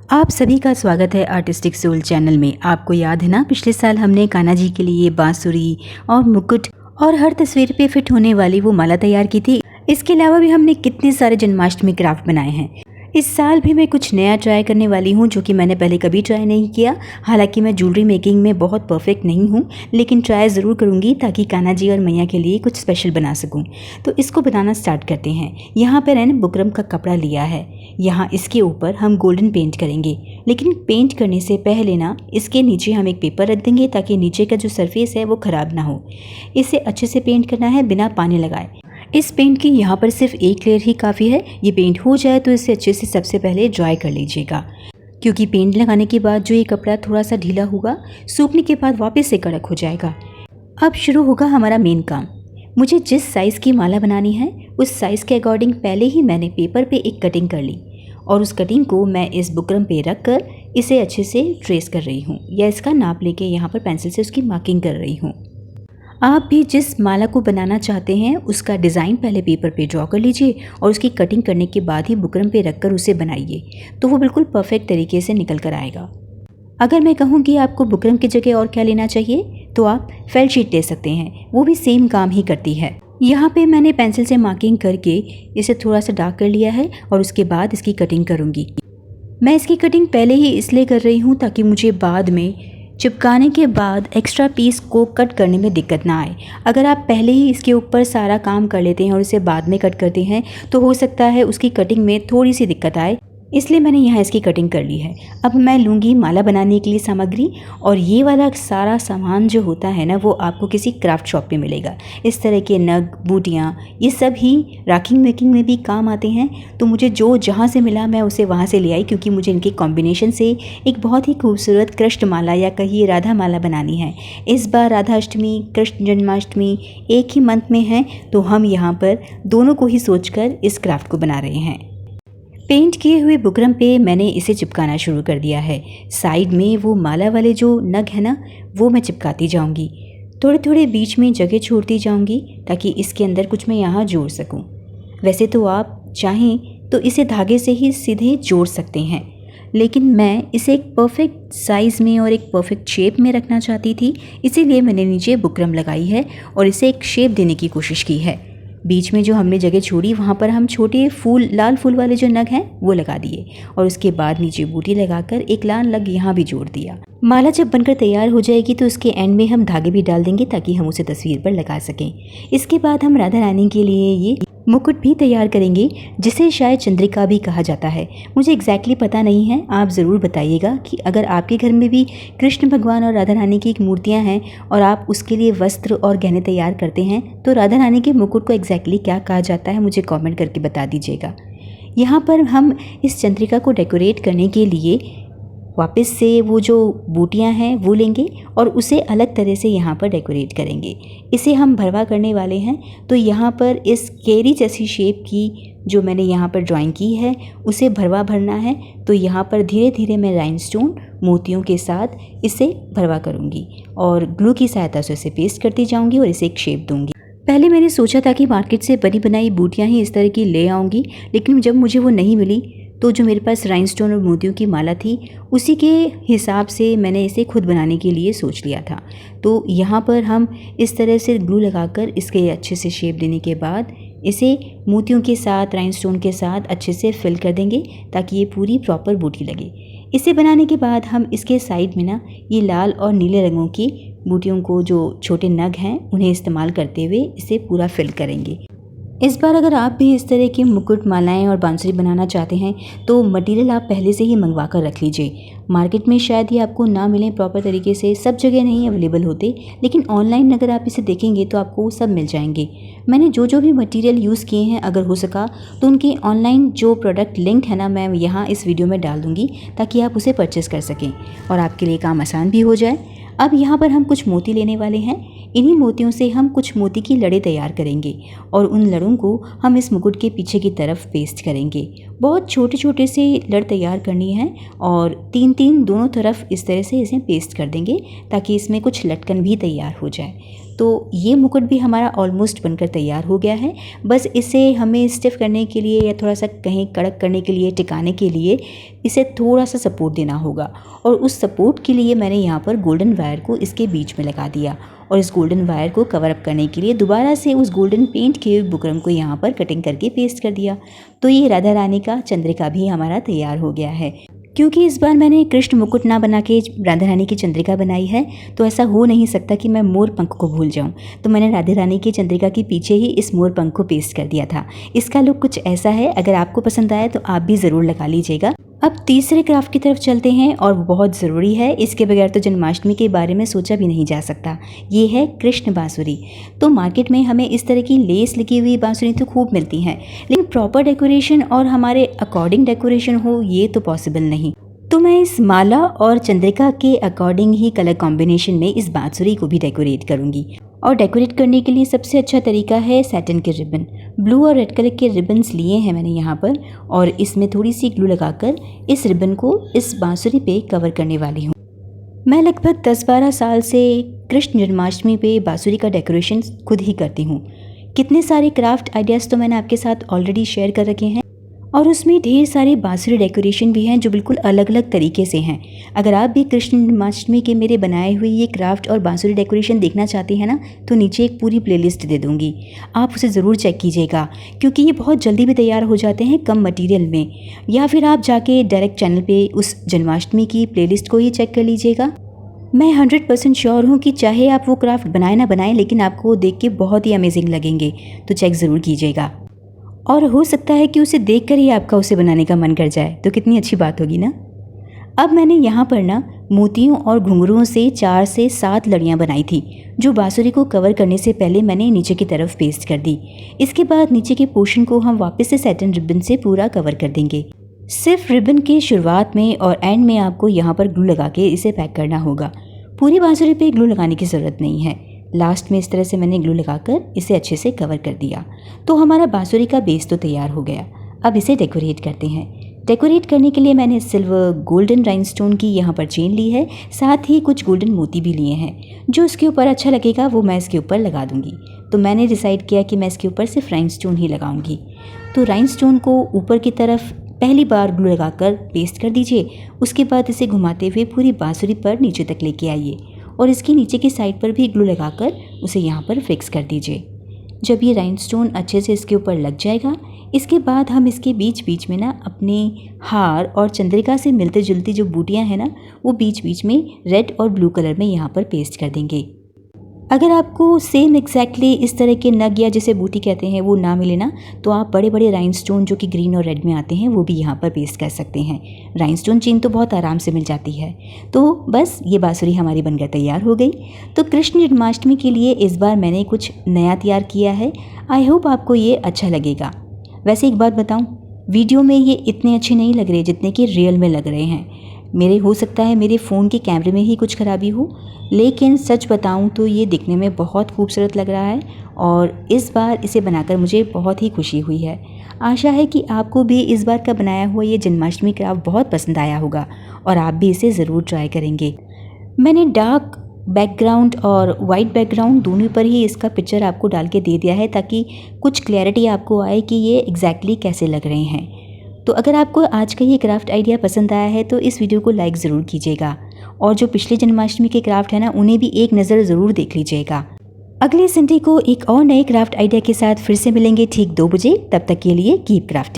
आप सभी का स्वागत है आर्टिस्टिक सोल चैनल में। आपको याद है ना, पिछले साल हमने कान्हा जी के लिए बांसुरी और मुकुट और हर तस्वीर पे फिट होने वाली वो माला तैयार की थी। इसके अलावा भी हमने कितने सारे जन्माष्टमी क्राफ्ट बनाए हैं। इस साल भी मैं कुछ नया ट्राई करने वाली हूँ जो कि मैंने पहले कभी ट्राई नहीं किया। हालांकि मैं ज्वेलरी मेकिंग में बहुत परफेक्ट नहीं हूँ, लेकिन ट्राई ज़रूर करूँगी ताकि कान्हा जी और मैया के लिए कुछ स्पेशल बना सकूँ। तो इसको बनाना स्टार्ट करते हैं। यहाँ पर मैंने बुकरम का कपड़ा लिया है। यहाँ इसके ऊपर हम गोल्डन पेंट करेंगे, लेकिन पेंट करने से पहले ना इसके नीचे हम एक पेपर रख देंगे ताकि नीचे का जो सरफेस है वो ख़राब ना हो। इसे अच्छे से पेंट करना है बिना पानी लगाए। इस पेंट की यहाँ पर सिर्फ एक लेयर ही काफ़ी है। ये पेंट हो जाए तो इसे अच्छे से सबसे पहले ड्राई कर लीजिएगा, क्योंकि पेंट लगाने के बाद जो ये कपड़ा थोड़ा सा ढीला होगा, सूखने के बाद वापस से कड़क हो जाएगा। अब शुरू होगा हमारा मेन काम। मुझे जिस साइज़ की माला बनानी है उस साइज़ के अकॉर्डिंग पहले ही मैंने पेपर पे एक कटिंग कर ली और उस कटिंग को मैं इस बुकरम पे रख कर इसे अच्छे से ट्रेस कर रही हूँ, या इसका नाप लेके यहाँ पर पेंसिल से उसकी मार्किंग कर रही हूँ। आप भी जिस माला को बनाना चाहते हैं उसका डिज़ाइन पहले पेपर पे ड्रॉ कर लीजिए और उसकी कटिंग करने के बाद ही बुकरम पे रखकर उसे बनाइए, तो वो बिल्कुल परफेक्ट तरीके से निकल कर आएगा। अगर मैं कहूँ कि आपको बुकरम की जगह और क्या लेना चाहिए तो आप फेल्ट शीट ले सकते हैं, वो भी सेम काम ही करती है। यहाँ पे मैंने पेंसिल से मार्किंग करके इसे थोड़ा सा डार्क कर लिया है और उसके बाद इसकी कटिंग करूँगी। मैं इसकी कटिंग पहले ही इसलिए कर रही हूँ ताकि मुझे बाद में चिपकाने के बाद एक्स्ट्रा पीस को कट करने में दिक्कत ना आए। अगर आप पहले ही इसके ऊपर सारा काम कर लेते हैं और इसे बाद में कट करते हैं तो हो सकता है उसकी कटिंग में थोड़ी सी दिक्कत आए, इसलिए मैंने यहाँ इसकी कटिंग कर ली है। अब मैं लूँगी माला बनाने के लिए सामग्री, और ये वाला सारा सामान जो होता है ना वो आपको किसी क्राफ्ट शॉप पे मिलेगा। इस तरह के नग, बूटियाँ, ये सब ही राखिंग मेकिंग में भी काम आते हैं। तो मुझे जो जहाँ से मिला मैं उसे वहाँ से ले आई, क्योंकि मुझे इनके कॉम्बिनेशन से एक बहुत ही खूबसूरत कृष्ण माला या कहिए राधा माला बनानी है। इस बार राधा अष्टमी, कृष्ण जन्माष्टमी एक ही मंथ में है, तो हम यहाँ पर दोनों को ही सोचकर इस क्राफ्ट को बना रहे हैं। पेंट किए हुए बुकरम पे मैंने इसे चिपकाना शुरू कर दिया है। साइड में वो माला वाले जो नग है ना वो मैं चिपकाती जाऊंगी, थोड़े थोड़े बीच में जगह छोड़ती जाऊंगी ताकि इसके अंदर कुछ मैं यहाँ जोड़ सकूं। वैसे तो आप चाहें तो इसे धागे से ही सीधे जोड़ सकते हैं, लेकिन मैं इसे एक परफेक्ट साइज़ में और एक परफेक्ट शेप में रखना चाहती थी, इसीलिए मैंने नीचे बुकरम लगाई है और इसे एक शेप देने की कोशिश की है। बीच में जो हमने जगह छोड़ी वहाँ पर हम छोटे फूल, लाल फूल वाले जो नग हैं वो लगा दिए और उसके बाद नीचे बूटी लगाकर एक लाल नग यहाँ भी जोड़ दिया। माला जब बनकर तैयार हो जाएगी तो उसके एंड में हम धागे भी डाल देंगे ताकि हम उसे तस्वीर पर लगा सकें। इसके बाद हम राधा रानी के लिए ये मुकुट भी तैयार करेंगे, जिसे शायद चंद्रिका भी कहा जाता है। मुझे एग्जैक्टली पता नहीं है, आप ज़रूर बताइएगा कि अगर आपके घर में भी कृष्ण भगवान और राधा रानी की मूर्तियां हैं और आप उसके लिए वस्त्र और गहने तैयार करते हैं तो राधा रानी के मुकुट को एग्जैक्टली क्या कहा जाता है मुझे कमेंट करके बता दीजिएगा। यहाँ पर हम इस चंद्रिका को डेकोरेट करने के लिए वापस से वो जो बूटियां हैं वो लेंगे और उसे अलग तरह से यहाँ पर डेकोरेट करेंगे। इसे हम भरवा करने वाले हैं, तो यहाँ पर इस केरी जैसी शेप की जो मैंने यहाँ पर ड्राइंग की है उसे भरवा भरना है। तो यहाँ पर धीरे धीरे मैं राइनस्टोन मोतियों के साथ इसे भरवा करूँगी और ग्लू की सहायता से इसे पेस्ट करती जाऊँगी और इसे एक शेप दूँगी। पहले मैंने सोचा था कि मार्केट से बनी बनाई बूटियाँ ही इस तरह की ले आऊँगी, लेकिन जब मुझे वो नहीं मिली तो जो मेरे पास राइनस्टोन और मोतियों की माला थी उसी के हिसाब से मैंने इसे खुद बनाने के लिए सोच लिया था। तो यहाँ पर हम इस तरह से ग्लू लगाकर इसके अच्छे से शेप देने के बाद इसे मोतियों के साथ, राइनस्टोन के साथ अच्छे से फिल कर देंगे ताकि ये पूरी प्रॉपर बूटी लगे। इसे बनाने के बाद हम इसके साइड में ना ये लाल और नीले रंगों की बूटियों को, जो छोटे नग हैं, उन्हें इस्तेमाल करते हुए इसे पूरा फिल करेंगे। इस बार अगर आप भी इस तरह की मुकुट, मालाएं और बांसुरी बनाना चाहते हैं तो मटेरियल आप पहले से ही मंगवा कर रख लीजिए। मार्केट में शायद ये आपको ना मिलें प्रॉपर तरीके से, सब जगह नहीं अवेलेबल होते, लेकिन ऑनलाइन अगर आप इसे देखेंगे तो आपको वो सब मिल जाएंगे। मैंने जो भी मटेरियल यूज़ किए हैं अगर हो सका तो उनके ऑनलाइन जो प्रोडक्ट लिंक है ना मैं यहाँ इस वीडियो में डाल दूँगी ताकि आप उसे परचेस कर सकें और आपके लिए काम आसान भी हो जाए। अब यहाँ पर हम कुछ मोती लेने वाले हैं। इन्हीं मोतियों से हम कुछ मोती की लड़ें तैयार करेंगे और उन लड़ों को हम इस मुकुट के पीछे की तरफ पेस्ट करेंगे। बहुत छोटे छोटे से लड़ तैयार करनी है और 3-3 दोनों तरफ इस तरह से इसे पेस्ट कर देंगे ताकि इसमें कुछ लटकन भी तैयार हो जाए। तो ये मुकुट भी हमारा ऑलमोस्ट बनकर तैयार हो गया है। बस इसे हमें स्टिफ करने के लिए या थोड़ा सा कहीं कड़क करने के लिए, टिकाने के लिए इसे थोड़ा सा सपोर्ट देना होगा। और उस सपोर्ट के लिए मैंने यहाँ पर गोल्डन वायर को इसके बीच में लगा दिया और इस गोल्डन वायर को कवर अप करने के लिए दोबारा से उस गोल्डन पेंट के बुकरम को यहाँ पर कटिंग करके पेस्ट कर दिया। तो ये राधा रानी का चंद्रिका भी हमारा तैयार हो गया है। क्योंकि इस बार मैंने कृष्ण मुकुट ना बना के राधा रानी की चंद्रिका बनाई है, तो ऐसा हो नहीं सकता कि मैं मोर पंख को भूल जाऊं। तो मैंने राधा रानी की चंद्रिका के पीछे ही इस मोर पंख को पेस्ट कर दिया था। इसका लुक कुछ ऐसा है। अगर आपको पसंद आए तो आप भी ज़रूर लगा लीजिएगा। अब तीसरे क्राफ्ट की तरफ चलते हैं और बहुत ज़रूरी है, इसके बगैर तो जन्माष्टमी के बारे में सोचा भी नहीं जा सकता। ये है कृष्ण बांसुरी। तो मार्केट में हमें इस तरह की लेस लगी हुई बांसुरी तो खूब मिलती हैं, लेकिन प्रॉपर डेकोरेशन और हमारे अकॉर्डिंग डेकोरेशन हो ये तो पॉसिबल नहीं। तो मैं इस माला और चंद्रिका के अकॉर्डिंग ही कलर कॉम्बिनेशन में इस बांसुरी को भी डेकोरेट करूँगी। और डेकोरेट करने के लिए सबसे अच्छा तरीका है सैटिन के रिबन। ब्लू और रेड कलर के रिबन्स लिए हैं मैंने यहाँ पर और इसमें थोड़ी सी ग्लू लगाकर इस रिबन को इस बांसुरी पे कवर करने वाली हूँ। मैं लगभग 10-12 साल से कृष्ण जन्माष्टमी पे बांसुरी का डेकोरेशन खुद ही करती हूँ। कितने सारे क्राफ्ट आइडियाज़ तो मैंने आपके साथ ऑलरेडी शेयर कर रखे हैं और उसमें ढेर सारे बांसुरी डेकोरेशन भी हैं जो बिल्कुल अलग अलग तरीके से हैं। अगर आप भी कृष्ण जन्माष्टमी के मेरे बनाए हुए ये क्राफ्ट और बांसुरी डेकोरेशन देखना चाहते हैं ना, तो नीचे एक पूरी प्लेलिस्ट दे दूँगी, आप उसे ज़रूर चेक कीजिएगा क्योंकि ये बहुत जल्दी भी तैयार हो जाते हैं कम मटेरियल में। या फिर आप जाके डायरेक्ट चैनल पे उस जन्माष्टमी की प्लेलिस्ट को ही चेक कर लीजिएगा। मैं 100% श्योर हूँ कि चाहे आप वो क्राफ्ट बनाए ना बनाएं, लेकिन आपको वो देख के बहुत ही अमेजिंग लगेंगे, तो चेक ज़रूर कीजिएगा। और हो सकता है कि उसे देखकर ही आपका उसे बनाने का मन कर जाए, तो कितनी अच्छी बात होगी ना। अब मैंने यहाँ पर ना मोतियों और घुंघरुओं से 4 से 7 लड़ियाँ बनाई थी जो बांसुरी को कवर करने से पहले मैंने नीचे की तरफ पेस्ट कर दी। इसके बाद नीचे के पोर्शन को हम वापस से सैटिन रिबन से पूरा कवर कर देंगे। सिर्फ रिबन के शुरुआत में और एंड में आपको यहाँ पर ग्लू लगा के इसे पैक करना होगा। पूरी बांसुरी पे ग्लू लगाने की ज़रूरत नहीं है। लास्ट में इस तरह से मैंने ग्लू लगाकर इसे अच्छे से कवर कर दिया। तो हमारा बांसुरी का बेस तो तैयार हो गया। अब इसे डेकोरेट करते हैं। डेकोरेट करने के लिए मैंने सिल्वर गोल्डन राइनस्टोन की यहाँ पर चेन ली है, साथ ही कुछ गोल्डन मोती भी लिए हैं। जो इसके ऊपर अच्छा लगेगा वो मैं इसके ऊपर लगा दूँगी। तो मैंने डिसाइड किया कि मैं इसके ऊपर सिर्फ राइनस्टोन ही लगाऊँगी। तो राइनस्टोन को ऊपर की तरफ पहली बार ग्लू लगाकर पेस्ट कर दीजिए। उसके बाद इसे घुमाते हुए पूरी बांसुरी पर नीचे तक लेके आइए और इसकी नीचे की साइड पर भी ग्लू लगाकर उसे यहाँ पर फिक्स कर दीजिए। जब ये राइनस्टोन अच्छे से इसके ऊपर लग जाएगा, इसके बाद हम इसके बीच बीच में ना अपने हार और चंद्रिका से मिलते जुलती जो बूटियाँ हैं ना, वो बीच बीच में रेड और ब्लू कलर में यहाँ पर पेस्ट कर देंगे। अगर आपको सेम एग्जैक्टली इस तरह के नग या जिसे बूटी कहते हैं वो ना मिले ना, तो आप बड़े बड़े राइनस्टोन जो कि ग्रीन और रेड में आते हैं वो भी यहाँ पर पेस्ट कर सकते हैं। राइनस्टोन चेन तो बहुत आराम से मिल जाती है। तो बस ये बांसुरी हमारी बनकर तैयार हो गई। तो कृष्ण जन्माष्टमी के लिए इस बार मैंने कुछ नया तैयार किया है। आई होप आपको ये अच्छा लगेगा। वैसे एक बात बताऊँ, वीडियो में ये इतने अच्छे नहीं लग रहे जितने कि रियल में लग रहे हैं। मेरे हो सकता है मेरे फ़ोन के कैमरे में ही कुछ ख़राबी हो, लेकिन सच बताऊं तो ये दिखने में बहुत खूबसूरत लग रहा है और इस बार इसे बनाकर मुझे बहुत ही खुशी हुई है। आशा है कि आपको भी इस बार का बनाया हुआ ये जन्माष्टमी क्राफ्ट बहुत पसंद आया होगा और आप भी इसे ज़रूर ट्राई करेंगे। मैंने डार्क बैकग्राउंड और वाइट बैकग्राउंड दोनों पर ही इसका पिक्चर आपको डाल के दे दिया है ताकि कुछ क्लैरिटी आपको आए कि ये एग्जैक्टली कैसे लग रहे हैं। तो अगर आपको आज का ये क्राफ्ट आइडिया पसंद आया है तो इस वीडियो को लाइक ज़रूर कीजिएगा और जो पिछले जन्माष्टमी के क्राफ्ट है ना, उन्हें भी एक नज़र ज़रूर देख लीजिएगा। अगले संडे को एक और नए क्राफ्ट आइडिया के साथ फिर से मिलेंगे ठीक 2 बजे। तब तक के लिए कीप क्राफ्टिंग।